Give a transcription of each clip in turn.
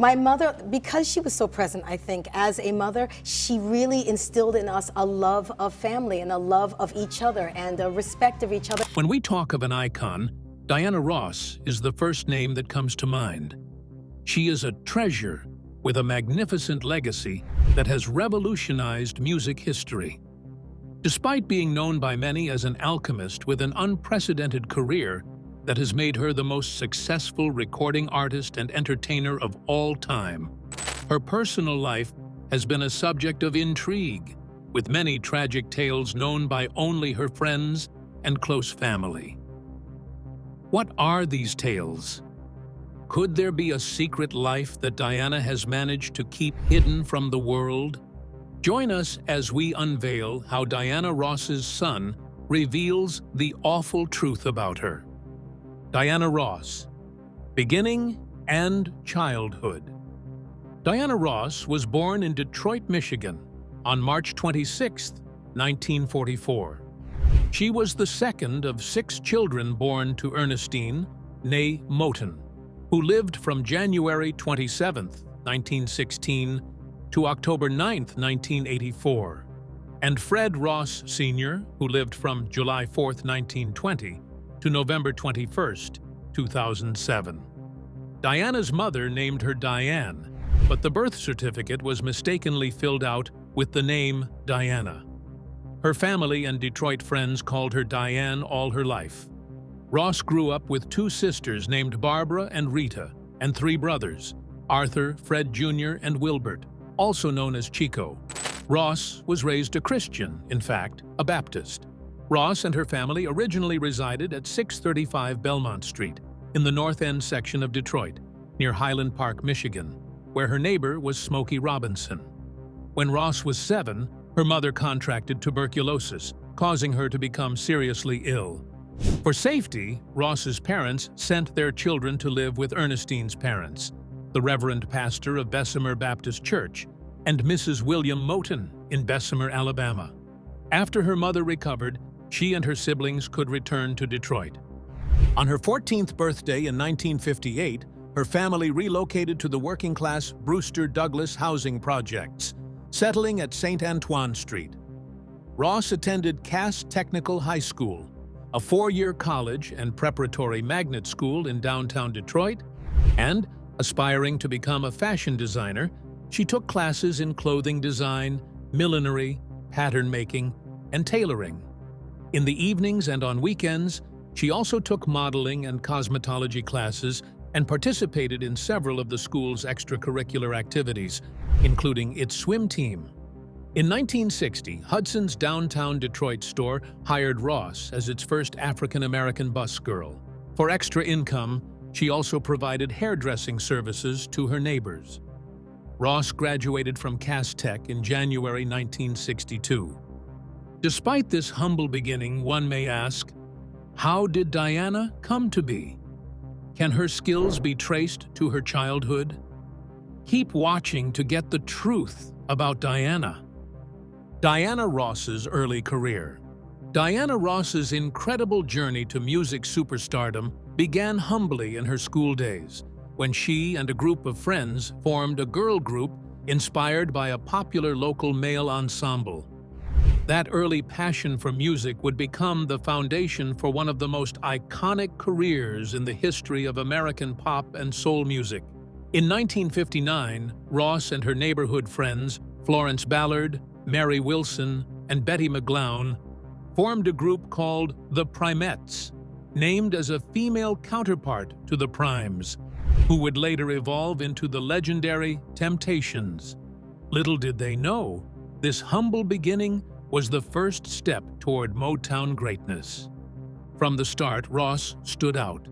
My mother, because she was so present, I think, as a mother, she really instilled in us a love of family and a love of each other and a respect of each other. When we talk of an icon, Diana Ross is the first name that comes to mind. She is a treasure with a magnificent legacy that has revolutionized music history. Despite being known by many as an alchemist with an unprecedented career that has made her the most successful recording artist and entertainer of all time, her personal life has been a subject of intrigue, with many tragic tales known by only her friends and close family. What are these tales? Could there be a secret life that Diana has managed to keep hidden from the world? Join us as we unveil how Diana Ross's son reveals the awful truth about her. Diana Ross, beginning and childhood. Diana Ross was born in Detroit, Michigan, on March 26, 1944. She was the second of 6 children born to Ernestine, née Moten, who lived from January 27, 1916, to October 9, 1984, and Fred Ross Sr., who lived from July 4, 1920, to November 21, 2007. Diana's mother named her Diane, but the birth certificate was mistakenly filled out with the name Diana. Her family and Detroit friends called her Diane all her life. Ross grew up with 2 sisters named Barbara and Rita, and 3 brothers, Arthur, Fred Jr., and Wilbert, also known as Chico. Ross was raised a Christian, in fact, a Baptist. Ross and her family originally resided at 635 Belmont Street, in the North End section of Detroit, near Highland Park, Michigan, where her neighbor was Smokey Robinson. When Ross was 7, her mother contracted tuberculosis, causing her to become seriously ill. For safety, Ross's parents sent their children to live with Ernestine's parents, the Reverend Pastor of Bessemer Baptist Church, and Mrs. William Moten in Bessemer, Alabama. After her mother recovered, she and her siblings could return to Detroit. On her 14th birthday in 1958, her family relocated to the working-class Brewster Douglas housing projects, settling at St. Antoine Street. Ross attended Cass Technical High School, a 4-year college and preparatory magnet school in downtown Detroit, and, aspiring to become a fashion designer, she took classes in clothing design, millinery, pattern making, and tailoring. In the evenings and on weekends, she also took modeling and cosmetology classes and participated in several of the school's extracurricular activities, including its swim team. In 1960, Hudson's downtown Detroit store hired Ross as its first African-American bus girl. For extra income, she also provided hairdressing services to her neighbors. Ross graduated from Cass Tech in January 1962. Despite this humble beginning, one may ask, how did Diana come to be? Can her skills be traced to her childhood? Keep watching to get the truth about Diana. Diana Ross's early career. Diana Ross's incredible journey to music superstardom began humbly in her school days, when she and a group of friends formed a girl group inspired by a popular local male ensemble. That early passion for music would become the foundation for one of the most iconic careers in the history of American pop and soul music. In 1959, Ross and her neighborhood friends, Florence Ballard, Mary Wilson, and Betty McGlown, formed a group called the Primettes, named as a female counterpart to the Primes, who would later evolve into the legendary Temptations. Little did they know, this humble beginning was the first step toward Motown greatness. From the start, Ross stood out.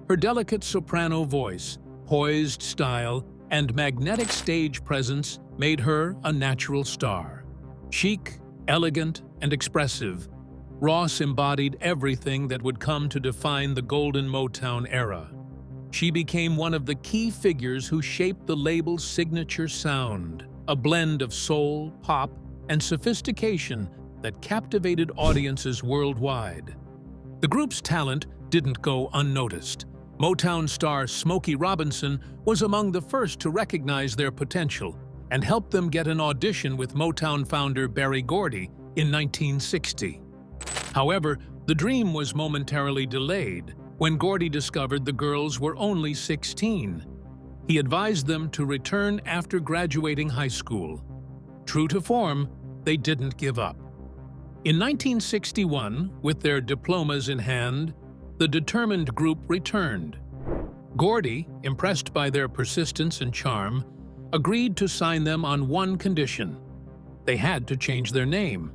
Her delicate soprano voice, poised style, and magnetic stage presence made her a natural star. Chic, elegant, and expressive, Ross embodied everything that would come to define the golden Motown era. She became one of the key figures who shaped the label's signature sound, a blend of soul, pop, and sophistication that captivated audiences worldwide. The group's talent didn't go unnoticed. Motown star Smokey Robinson was among the first to recognize their potential and helped them get an audition with Motown founder Berry Gordy in 1960. However, the dream was momentarily delayed when Gordy discovered the girls were only 16. He advised them to return after graduating high school. True to form, they didn't give up. In 1961, with their diplomas in hand, the determined group returned. Gordy, impressed by their persistence and charm, agreed to sign them on one condition: they had to change their name.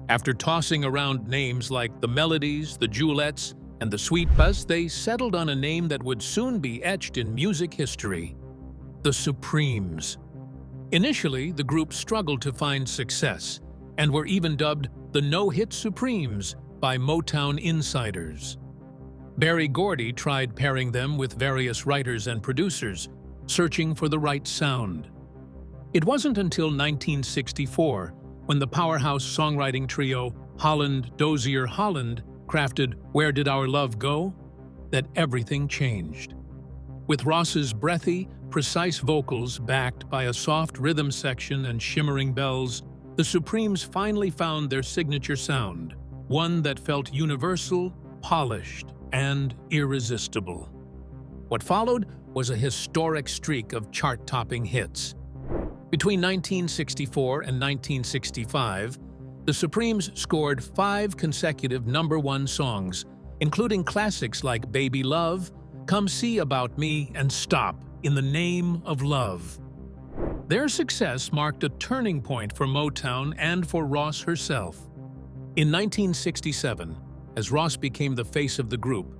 After tossing around names like the Melodies, the Julettes, and the Sweetbus, they settled on a name that would soon be etched in music history: the Supremes. Initially, the group struggled to find success and were even dubbed the No-Hit Supremes by Motown insiders. Berry Gordy tried pairing them with various writers and producers, searching for the right sound. It wasn't until 1964, when the powerhouse songwriting trio Holland, Dozier, Holland crafted Where Did Our Love Go?, that everything changed. With Ross's breathy, precise vocals backed by a soft rhythm section and shimmering bells, the Supremes finally found their signature sound, one that felt universal, polished, and irresistible. What followed was a historic streak of chart-topping hits. Between 1964 and 1965, the Supremes scored 5 consecutive #1 songs, including classics like Baby Love, Come See About Me, and Stop, In the Name of Love. Their success marked a turning point for Motown and for Ross herself. In 1967, as Ross became the face of the group,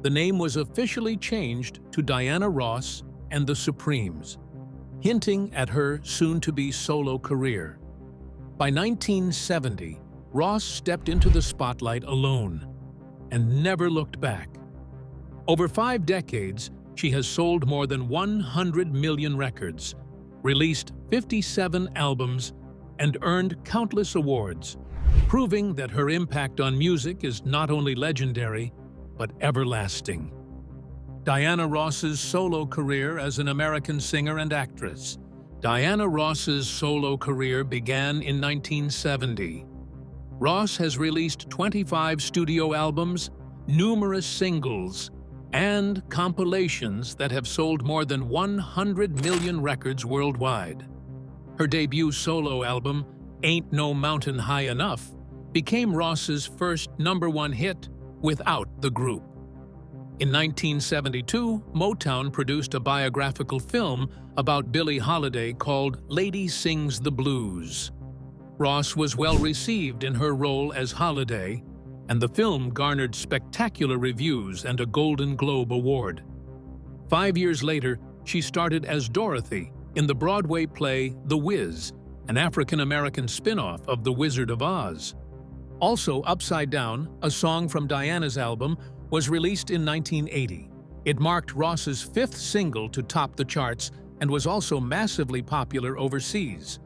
the name was officially changed to Diana Ross and the Supremes, hinting at her soon-to-be solo career. By 1970, Ross stepped into the spotlight alone and never looked back. Over 5 decades, she has sold more than 100 million records, released 57 albums, and earned countless awards, proving that her impact on music is not only legendary, but everlasting. Diana Ross's solo career as an American singer and actress. Diana Ross's solo career began in 1970. Ross has released 25 studio albums, numerous singles, and compilations that have sold more than 100 million records worldwide. Her debut solo album, Ain't No Mountain High Enough, became Ross's first #1 hit without the group. In 1972, Motown produced a biographical film about Billie Holiday called Lady Sings the Blues. Ross was well received in her role as Holiday, and the film garnered spectacular reviews and a Golden Globe Award. 5 years later, she starred as Dorothy in the Broadway play The Wiz, an African-American spin-off of The Wizard of Oz. Also, Upside Down, a song from Diana's album, was released in 1980. It marked Ross's 5th single to top the charts and was also massively popular overseas.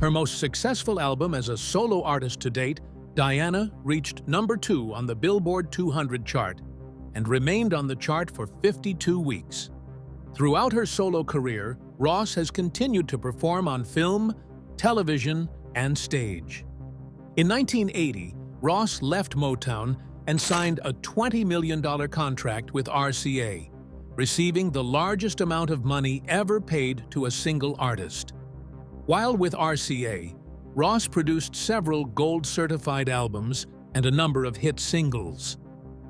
Her most successful album as a solo artist to date, Diana reached #2 on the Billboard 200 chart and remained on the chart for 52 weeks. Throughout her solo career, Ross has continued to perform on film, television, and stage. In 1980, Ross left Motown and signed a $20 million contract with RCA, receiving the largest amount of money ever paid to a single artist. While with RCA, Ross produced several gold-certified albums and a number of hit singles.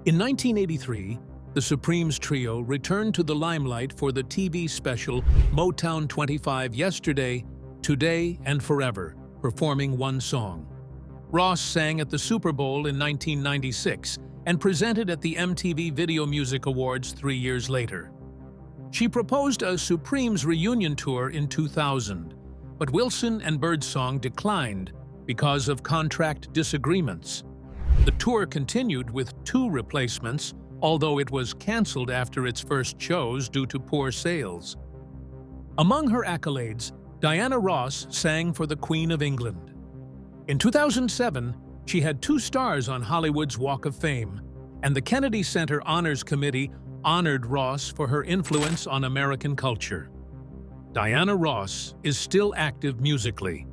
In 1983, the Supremes trio returned to the limelight for the TV special Motown 25 Yesterday, Today, and Forever, performing one song. Ross sang at the Super Bowl in 1996 and presented at the MTV Video Music Awards 3 years later. She proposed a Supremes reunion tour in 2000, but Wilson and Birdsong declined because of contract disagreements. The tour continued with 2 replacements, although it was canceled after its first shows due to poor sales. Among her accolades, Diana Ross sang for the Queen of England. In 2007, she had 2 stars on Hollywood's Walk of Fame, and the Kennedy Center Honors Committee honored Ross for her influence on American culture. Diana Ross is still active musically,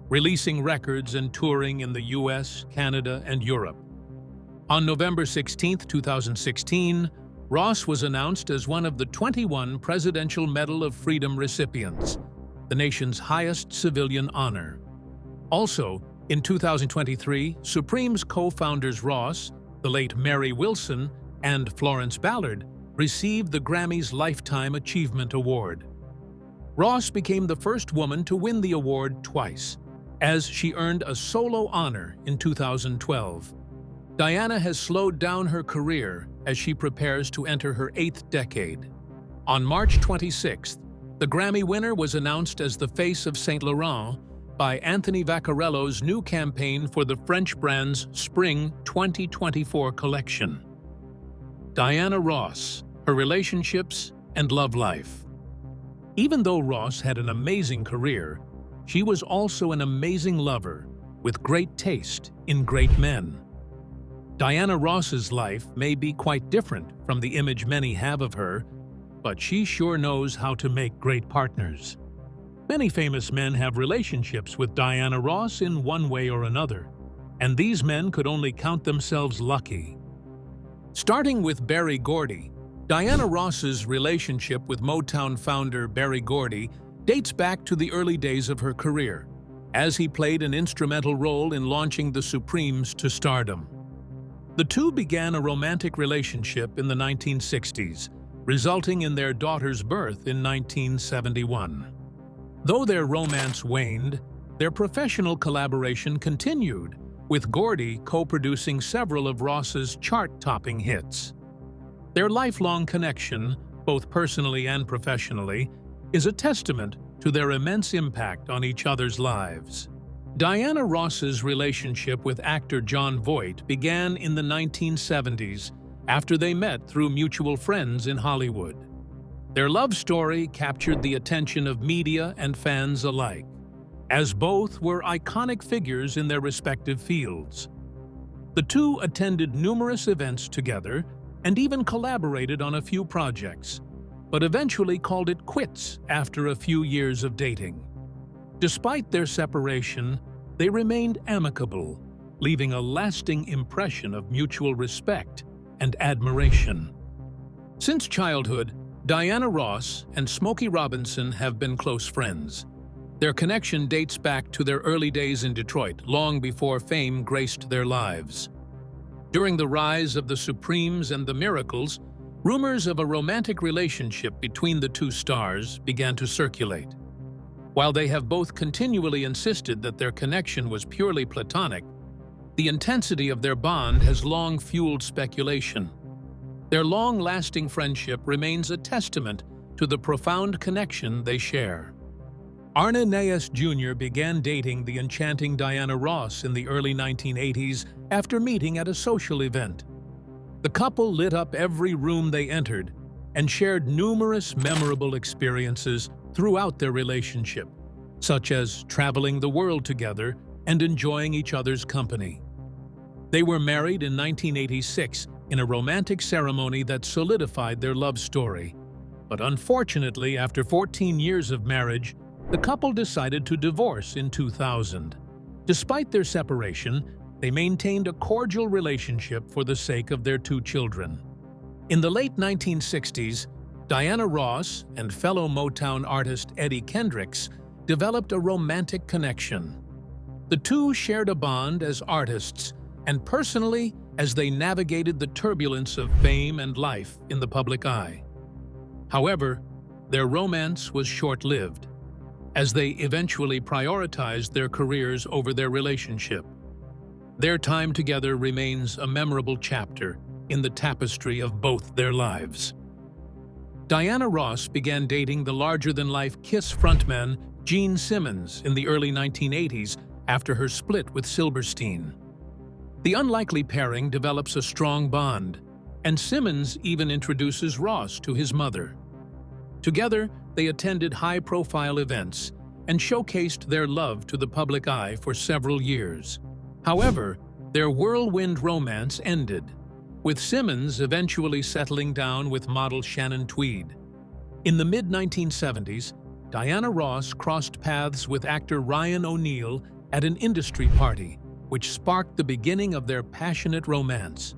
releasing records and touring in the US, Canada, and Europe. On November 16, 2016, Ross was announced as one of the 21 Presidential Medal of Freedom recipients, the nation's highest civilian honor. Also, in 2023, Supreme's co-founders Ross, the late Mary Wilson, and Florence Ballard received the Grammy's Lifetime Achievement Award. Ross became the first woman to win the award twice, as she earned a solo honor in 2012. Diana has slowed down her career as she prepares to enter her 8th decade. On March 26th, the Grammy winner was announced as the face of Saint Laurent by Anthony Vaccarello's new campaign for the French brand's Spring 2024 collection. Diana Ross, her relationships and love life. Even though Ross had an amazing career, she was also an amazing lover with great taste in great men. Diana Ross's life may be quite different from the image many have of her, but she sure knows how to make great partners. Many famous men have relationships with Diana Ross in one way or another, and these men could only count themselves lucky. Starting with Berry Gordy, Diana Ross's relationship with Motown founder Berry Gordy dates back to the early days of her career, as he played an instrumental role in launching the Supremes to stardom. The two began a romantic relationship in the 1960s, resulting in their daughter's birth in 1971. Though their romance waned, their professional collaboration continued, with Gordy co-producing several of Ross's chart-topping hits. Their lifelong connection, both personally and professionally, is a testament to their immense impact on each other's lives. Diana Ross's relationship with actor Jon Voight began in the 1970s after they met through mutual friends in Hollywood. Their love story captured the attention of media and fans alike, as both were iconic figures in their respective fields. The two attended numerous events together and even collaborated on a few projects, but eventually called it quits after a few years of dating. Despite their separation, they remained amicable, leaving a lasting impression of mutual respect and admiration. Since childhood, Diana Ross and Smokey Robinson have been close friends. Their connection dates back to their early days in Detroit, long before fame graced their lives. During the rise of the Supremes and the Miracles, rumors of a romantic relationship between the two stars began to circulate. While they have both continually insisted that their connection was purely platonic, the intensity of their bond has long fueled speculation. Their long-lasting friendship remains a testament to the profound connection they share. Arna Nayes Jr. began dating the enchanting Diana Ross in the early 1980s after meeting at a social event. The couple lit up every room they entered and shared numerous memorable experiences throughout their relationship, such as traveling the world together and enjoying each other's company. They were married in 1986 in a romantic ceremony that solidified their love story. But unfortunately, after 14 years of marriage, the couple decided to divorce in 2000. Despite their separation, they maintained a cordial relationship for the sake of their two children. In the late 1960s, Diana Ross and fellow Motown artist Eddie Kendricks developed a romantic connection. The two shared a bond as artists and personally as they navigated the turbulence of fame and life in the public eye. However, their romance was short-lived, as they eventually prioritized their careers over their relationship. Their time together remains a memorable chapter in the tapestry of both their lives. Diana Ross began dating the larger-than-life Kiss frontman Gene Simmons in the early 1980s after her split with Silverstein. The unlikely pairing develops a strong bond, and Simmons even introduces Ross to his mother. Together, they attended high-profile events and showcased their love to the public eye for several years. However, their whirlwind romance ended, with Simmons eventually settling down with model Shannon Tweed. In the mid-1970s, Diana Ross crossed paths with actor Ryan O'Neal at an industry party, which sparked the beginning of their passionate romance.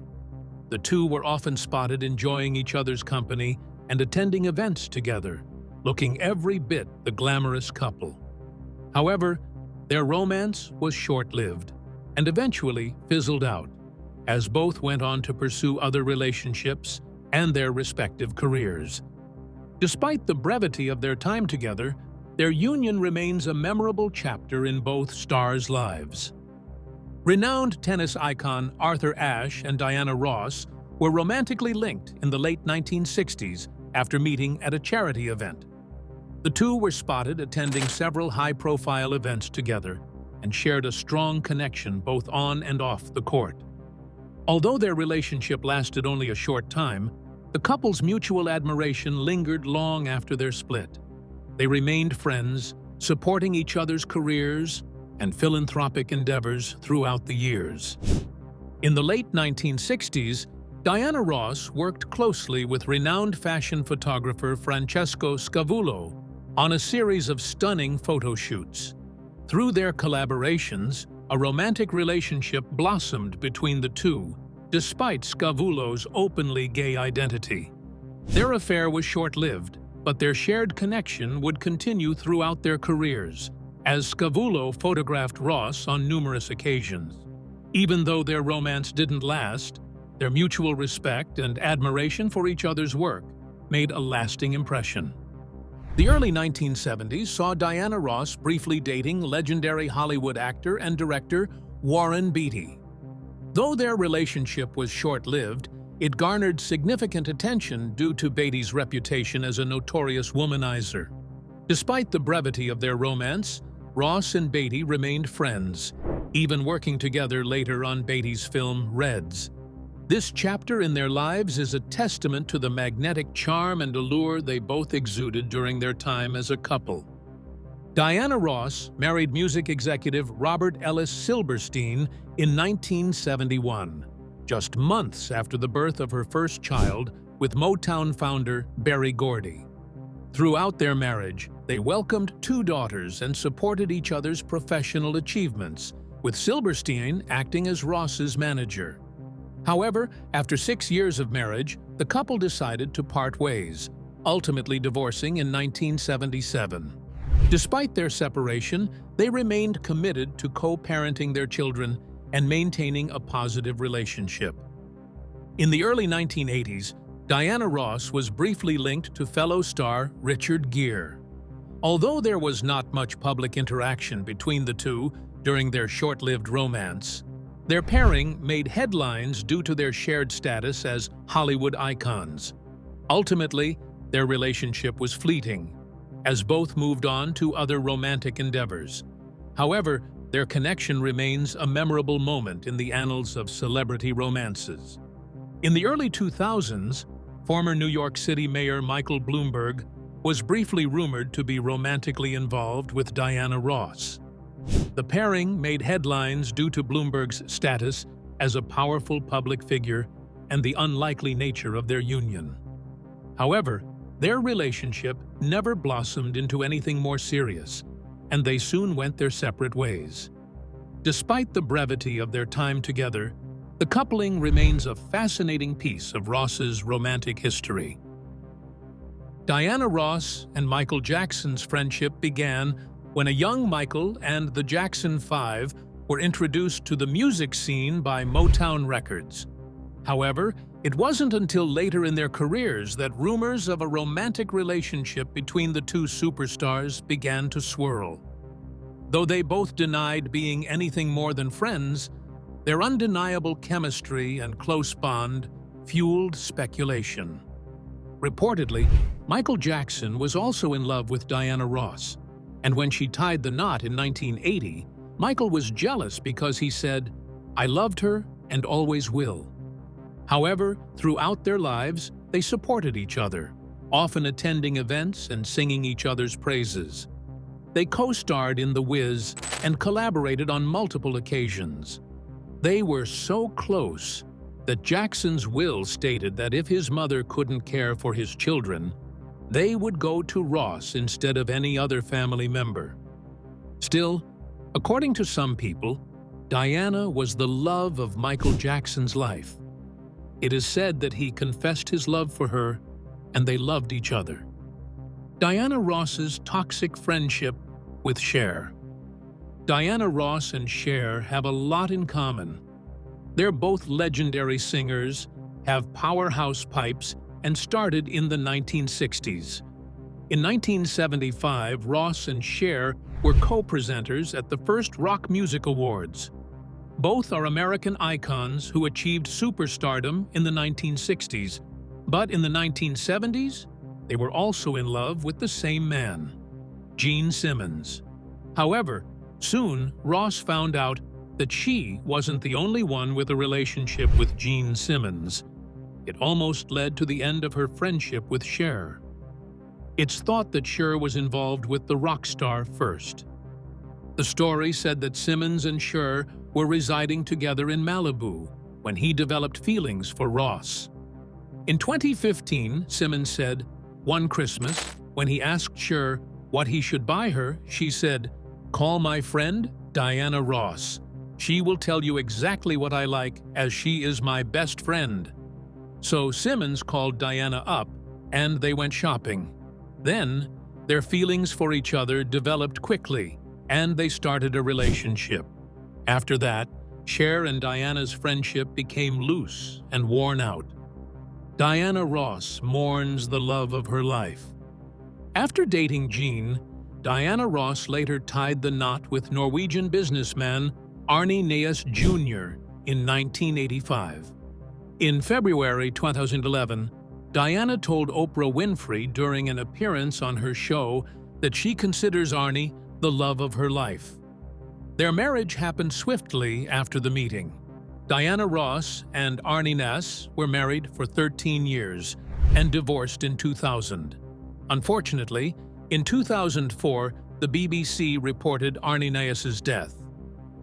The two were often spotted enjoying each other's company and attending events together, looking every bit the glamorous couple. However, their romance was short-lived and eventually fizzled out, as both went on to pursue other relationships and their respective careers. Despite the brevity of their time together, their union remains a memorable chapter in both stars' lives. Renowned tennis icon Arthur Ashe and Diana Ross were romantically linked in the late 1960s after meeting at a charity event. The two were spotted attending several high-profile events together and shared a strong connection both on and off the court. Although their relationship lasted only a short time, the couple's mutual admiration lingered long after their split. They remained friends, supporting each other's careers and philanthropic endeavors throughout the years. In the late 1960s, Diana Ross worked closely with renowned fashion photographer Francesco Scavullo on a series of stunning photo shoots. Through their collaborations, a romantic relationship blossomed between the two, despite Scavullo's openly gay identity. Their affair was short-lived, but their shared connection would continue throughout their careers, as Scavullo photographed Ross on numerous occasions. Even though their romance didn't last, their mutual respect and admiration for each other's work made a lasting impression. The early 1970s saw Diana Ross briefly dating legendary Hollywood actor and director Warren Beatty. Though their relationship was short-lived, it garnered significant attention due to Beatty's reputation as a notorious womanizer. Despite the brevity of their romance, Ross and Beatty remained friends, even working together later on Beatty's film Reds. This chapter in their lives is a testament to the magnetic charm and allure they both exuded during their time as a couple. Diana Ross married music executive Robert Ellis Silberstein in 1971, just months after the birth of her first child with Motown founder Berry Gordy. Throughout their marriage, they welcomed two daughters and supported each other's professional achievements, with Silberstein acting as Ross's manager. However, after 6 years of marriage, the couple decided to part ways, ultimately divorcing in 1977. Despite their separation, they remained committed to co-parenting their children and maintaining a positive relationship. In the early 1980s, Diana Ross was briefly linked to fellow star Richard Gere. Although there was not much public interaction between the two during their short-lived romance, their pairing made headlines due to their shared status as Hollywood icons. Ultimately, their relationship was fleeting, as both moved on to other romantic endeavors. However, their connection remains a memorable moment in the annals of celebrity romances. In the early 2000s, former New York City Mayor Michael Bloomberg was briefly rumored to be romantically involved with Diana Ross. The pairing made headlines due to Bloomberg's status as a powerful public figure and the unlikely nature of their union. However, their relationship never blossomed into anything more serious, and they soon went their separate ways. Despite the brevity of their time together, the coupling remains a fascinating piece of Ross's romantic history. Diana Ross and Michael Jackson's friendship began when a young Michael and the Jackson 5 were introduced to the music scene by Motown Records. However, it wasn't until later in their careers that rumors of a romantic relationship between the two superstars began to swirl. Though they both denied being anything more than friends, their undeniable chemistry and close bond fueled speculation. Reportedly, Michael Jackson was also in love with Diana Ross, and when she tied the knot in 1980, Michael was jealous because he said, "I loved her and always will." However, throughout their lives, they supported each other, often attending events and singing each other's praises. They co-starred in The Wiz and collaborated on multiple occasions. They were so close that Jackson's will stated that if his mother couldn't care for his children, they would go to Ross instead of any other family member. Still, according to some people, Diana was the love of Michael Jackson's life. It is said that he confessed his love for her, and they loved each other. Diana Ross's toxic friendship with Sher. Diana Ross and Sher have a lot in common. They're both legendary singers, have powerhouse pipes, and started in the 1960s. In 1975, Ross and Sher were co-presenters at the first Rock Music Awards. Both are American icons who achieved superstardom in the 1960s, but in the 1970s, they were also in love with the same man, Gene Simmons. However, soon Ross found out that she wasn't the only one with a relationship with Gene Simmons. It almost led to the end of her friendship with Sher. It's thought that Sher was involved with the rock star first. The story said that Simmons and Sher were residing together in Malibu when he developed feelings for Ross. In 2015, Simmons said, "One Christmas, when he asked Sher what he should buy her, she said, 'Call my friend, Diana Ross. She will tell you exactly what I like, as she is my best friend.'" So Simmons called Diana up, and they went shopping. Then, their feelings for each other developed quickly, and they started a relationship. After that, Sher and Diana's friendship became loose and worn out. Diana Ross mourns the love of her life. After dating Gene, Diana Ross later tied the knot with Norwegian businessman Arne Næss Jr. in 1985. In February 2011, Diana told Oprah Winfrey during an appearance on her show that she considers Arne the love of her life. Their marriage happened swiftly after the meeting. Diana Ross and Arne Næss were married for 13 years and divorced in 2000. Unfortunately, in 2004, the BBC reported Arne Næss's death.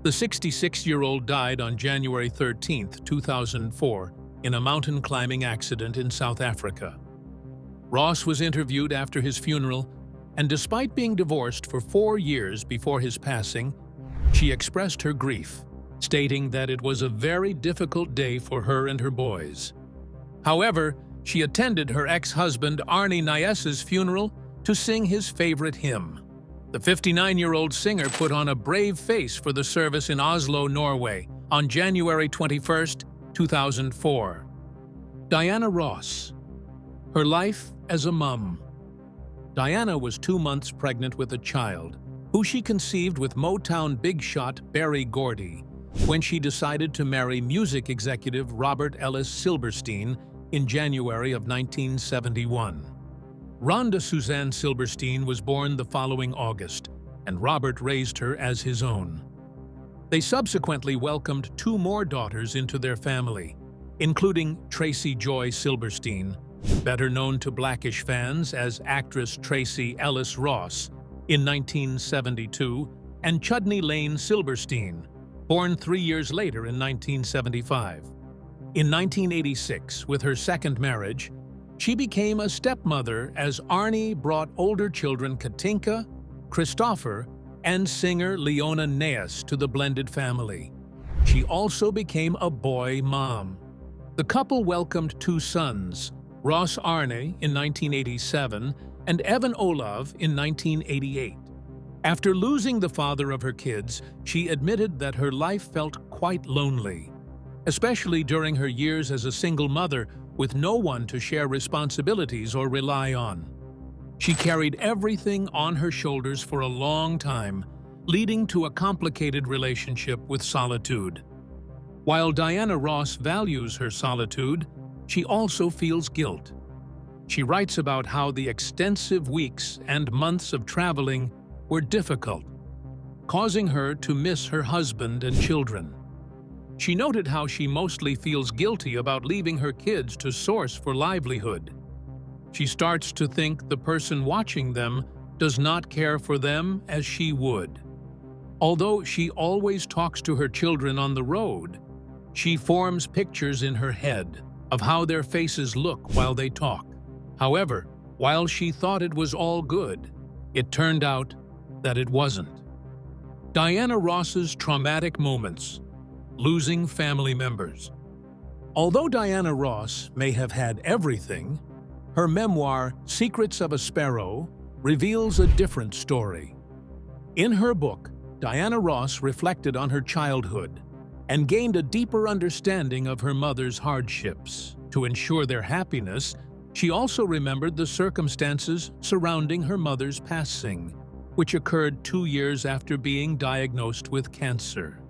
The 66-year-old died on January 13, 2004, in a mountain climbing accident in South Africa. Ross was interviewed after his funeral, and despite being divorced for 4 years before his passing, she expressed her grief, stating that it was a very difficult day for her and her boys. However, she attended her ex-husband Arne Næss's funeral to sing his favorite hymn. The 59-year-old singer put on a brave face for the service in Oslo, Norway, on January 21, 2004. Diana Ross. Her life as a mum. Diana was 2 months pregnant with a child, who she conceived with Motown big shot Berry Gordy, when she decided to marry music executive Robert Ellis Silberstein in January of 1971. Rhonda Suzanne Silberstein was born the following August, and Robert raised her as his own. They subsequently welcomed 2 more daughters into their family, including Tracy Joy Silberstein, better known to Blackish fans as actress Tracy Ellis Ross, in 1972, and Chudney Lane Silberstein, born 3 years later in 1975. In 1986, with her second marriage, she became a stepmother as Arne brought older children Katinka, Christopher, and singer Leona Næss to the blended family. She also became a boy mom. The couple welcomed 2 sons, Ross Arne in 1987 and Evan Olav in 1988. After losing the father of her kids, she admitted that her life felt quite lonely, especially during her years as a single mother with no one to share responsibilities or rely on. She carried everything on her shoulders for a long time, leading to a complicated relationship with solitude. While Diana Ross values her solitude, she also feels guilt. She writes about how the extensive weeks and months of traveling were difficult, causing her to miss her husband and children. She noted how she mostly feels guilty about leaving her kids to source for livelihood. She starts to think the person watching them does not care for them as she would. Although she always talks to her children on the road, She forms pictures in her head of how their faces look while they talk. However, while she thought it was all good, it turned out that it wasn't. Diana Ross's traumatic moments, losing family members. Although Diana Ross may have had everything, her memoir, Secrets of a Sparrow, reveals a different story. In her book, Diana Ross reflected on her childhood and gained a deeper understanding of her mother's hardships. To ensure their happiness, she also remembered the circumstances surrounding her mother's passing, which occurred 2 years after being diagnosed with cancer.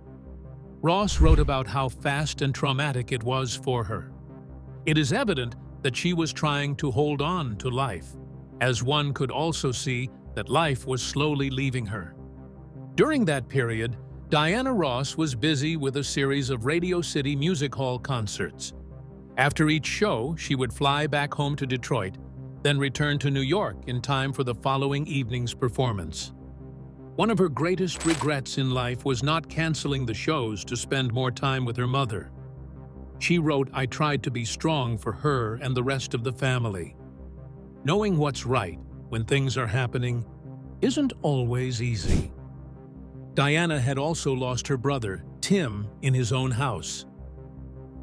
Ross wrote about how fast and traumatic it was for her. It is evident that she was trying to hold on to life, as one could also see that life was slowly leaving her. During that period, Diana Ross was busy with a series of Radio City Music Hall concerts. After each show, she would fly back home to Detroit, then return to New York in time for the following evening's performance. One of her greatest regrets in life was not canceling the shows to spend more time with her mother. She wrote, "I tried to be strong for her and the rest of the family. Knowing what's right when things are happening isn't always easy." Diana had also lost her brother, Tim, in his own house.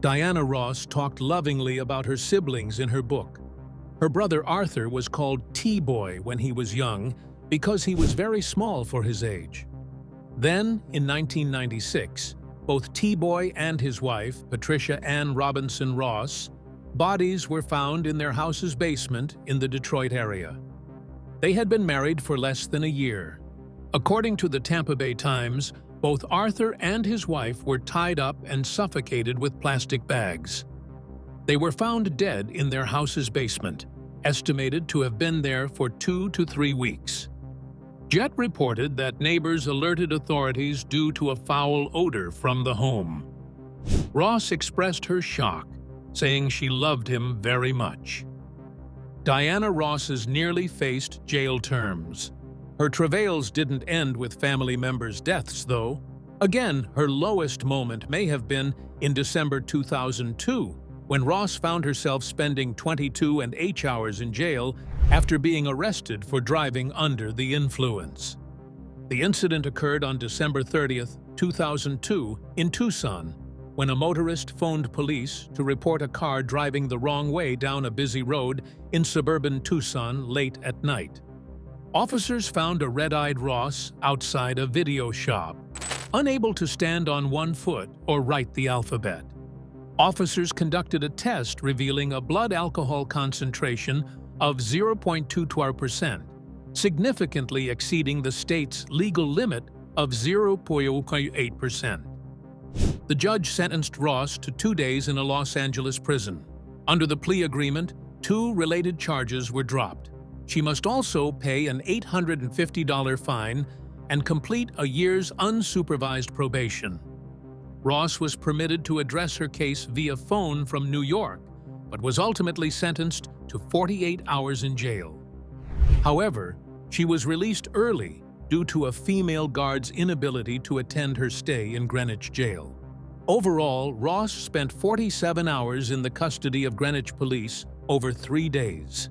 Diana Ross talked lovingly about her siblings in her book. Her brother Arthur was called T-Boy when he was young because he was very small for his age. Then, in 1996, both T-Boy and his wife, Patricia Ann Robinson Ross, bodies were found in their house's basement in the Detroit area. They had been married for less than a year. According to the Tampa Bay Times, both Arthur and his wife were tied up and suffocated with plastic bags. They were found dead in their house's basement, estimated to have been there for 2 to 3 weeks. Jet reported that neighbors alerted authorities due to a foul odor from the home. Ross expressed her shock, saying she loved him very much. Diana Ross's nearly faced jail terms. Her travails didn't end with family members' deaths, though. Again, her lowest moment may have been in December 2002, when Ross found herself spending 22 and 8 hours in jail after being arrested for driving under the influence. The incident occurred on December 30th, 2002, in Tucson, when a motorist phoned police to report a car driving the wrong way down a busy road in suburban Tucson late at night. Officers found a red-eyed Ross outside a video shop, unable to stand on one foot or write the alphabet. Officers conducted a test revealing a blood alcohol concentration of 0.22%, significantly exceeding the state's legal limit of 0.8%. The judge sentenced Ross to 2 days in a Los Angeles prison. Under the plea agreement, 2 related charges were dropped. She must also pay an $850 fine and complete a year's unsupervised probation. Ross was permitted to address her case via phone from New York, but was ultimately sentenced to 48 hours in jail. However, she was released early due to a female guard's inability to attend her stay in Greenwich jail. Overall, Ross spent 47 hours in the custody of Greenwich police over 3 days.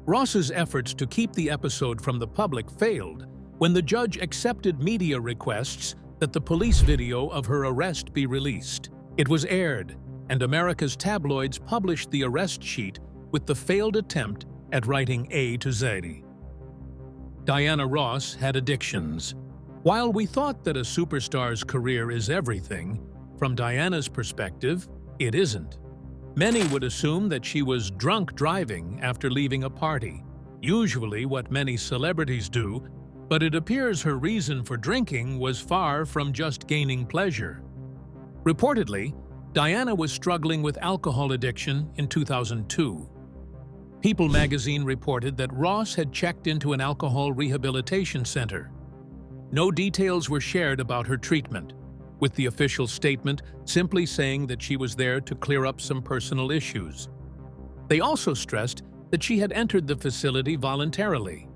Ross's efforts to keep the episode from the public failed when the judge accepted media requests that the police video of her arrest be released. It was aired, and America's tabloids published the arrest sheet with the failed attempt at writing A to Z. Diana Ross had addictions. While we thought that a superstar's career is everything, from Diana's perspective, it isn't. Many would assume that she was drunk driving after leaving a party, usually what many celebrities do, but it appears her reason for drinking was far from just gaining pleasure. Reportedly, Diana was struggling with alcohol addiction in 2002. People magazine reported that Ross had checked into an alcohol rehabilitation center. No details were shared about her treatment, with the official statement simply saying that she was there to clear up some personal issues. They also stressed that she had entered the facility voluntarily.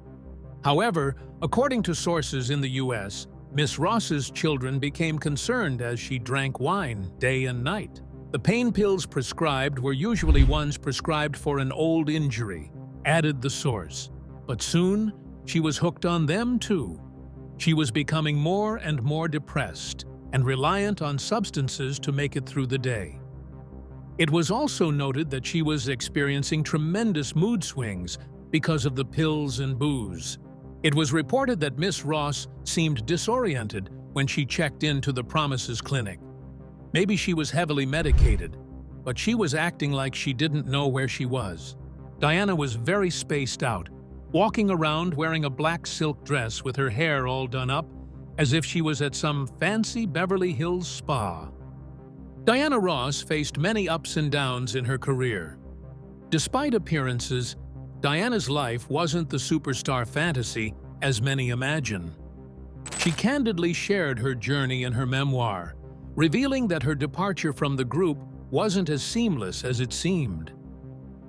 However, according to sources in the U.S., Miss Ross's children became concerned as she drank wine day and night. The pain pills prescribed were usually ones prescribed for an old injury, added the source. But soon, she was hooked on them too. She was becoming more and more depressed and reliant on substances to make it through the day. It was also noted that she was experiencing tremendous mood swings because of the pills and booze. It was reported that Miss Ross seemed disoriented when she checked into the Promises Clinic. Maybe she was heavily medicated, but she was acting like she didn't know where she was. Diana was very spaced out, walking around wearing a black silk dress with her hair all done up, as if she was at some fancy Beverly Hills spa. Diana Ross faced many ups and downs in her career. Despite appearances, Diana's life wasn't the superstar fantasy as many imagine. She candidly shared her journey in her memoir, revealing that her departure from the group wasn't as seamless as it seemed.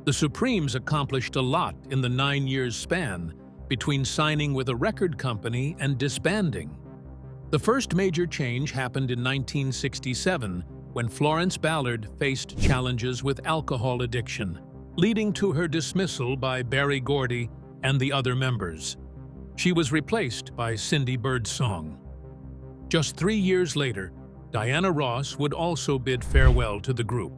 The Supremes accomplished a lot in the 9 years span between signing with a record company and disbanding. The first major change happened in 1967 when Florence Ballard faced challenges with alcohol addiction, leading to her dismissal by Berry Gordy and the other members. She was replaced by Cindy Birdsong. Just 3 years later, Diana Ross would also bid farewell to the group.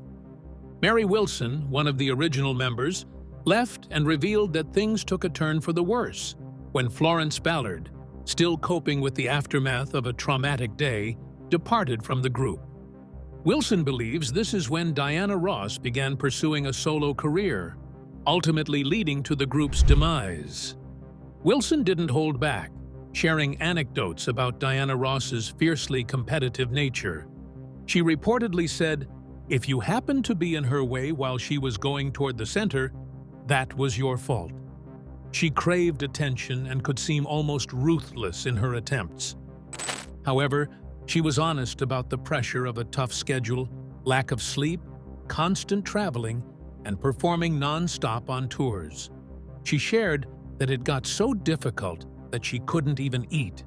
Mary Wilson, one of the original members, left and revealed that things took a turn for the worse when Florence Ballard, still coping with the aftermath of a traumatic day, departed from the group. Wilson believes this is when Diana Ross began pursuing a solo career, ultimately leading to the group's demise. Wilson didn't hold back, sharing anecdotes about Diana Ross's fiercely competitive nature. She reportedly said, "If you happened to be in her way while she was going toward the center, that was your fault." She craved attention and could seem almost ruthless in her attempts. However, she was honest about the pressure of a tough schedule, lack of sleep, constant traveling, and performing non-stop on tours. She shared that it got so difficult that she couldn't even eat.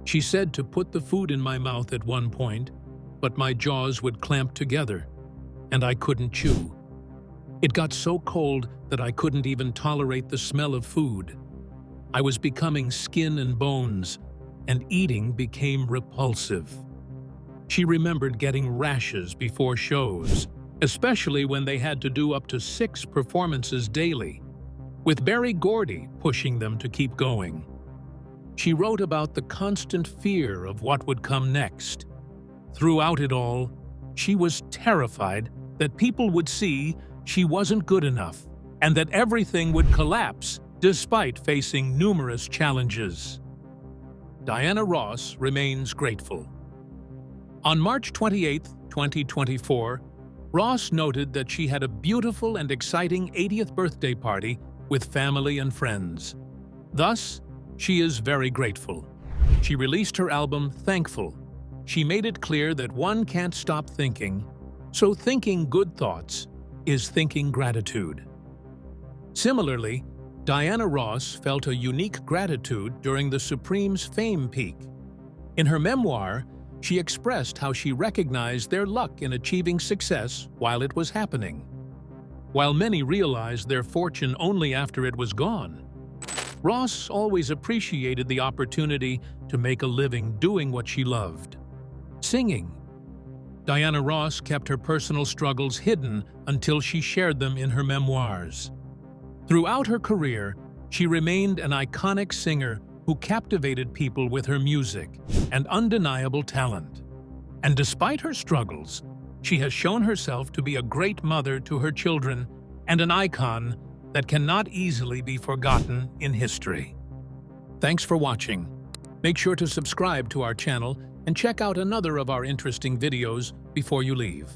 She said to put the food in my mouth at one point, but my jaws would clamp together, and I couldn't chew. It got so cold that I couldn't even tolerate the smell of food. I was becoming skin and bones, and eating became repulsive. She remembered getting rashes before shows, especially when they had to do up to 6 performances daily, with Berry Gordy pushing them to keep going. She wrote about the constant fear of what would come next. Throughout it all, she was terrified that people would see she wasn't good enough and that everything would collapse despite facing numerous challenges. Diana Ross remains grateful. On March 28, 2024, Ross noted that she had a beautiful and exciting 80th birthday party with family and friends. Thus, she is very grateful. She released her album Thankful. She made it clear that one can't stop thinking, so thinking good thoughts is thinking gratitude. Similarly, Diana Ross felt a unique gratitude during the Supremes' fame peak. In her memoir, she expressed how she recognized their luck in achieving success while it was happening, while many realized their fortune only after it was gone. Ross always appreciated the opportunity to make a living doing what she loved: singing. Diana Ross kept her personal struggles hidden until she shared them in her memoirs. Throughout her career, she remained an iconic singer who captivated people with her music and undeniable talent. And despite her struggles, she has shown herself to be a great mother to her children and an icon that cannot easily be forgotten in history. Thanks for watching. Make sure to subscribe to our channel and check out another of our interesting videos before you leave.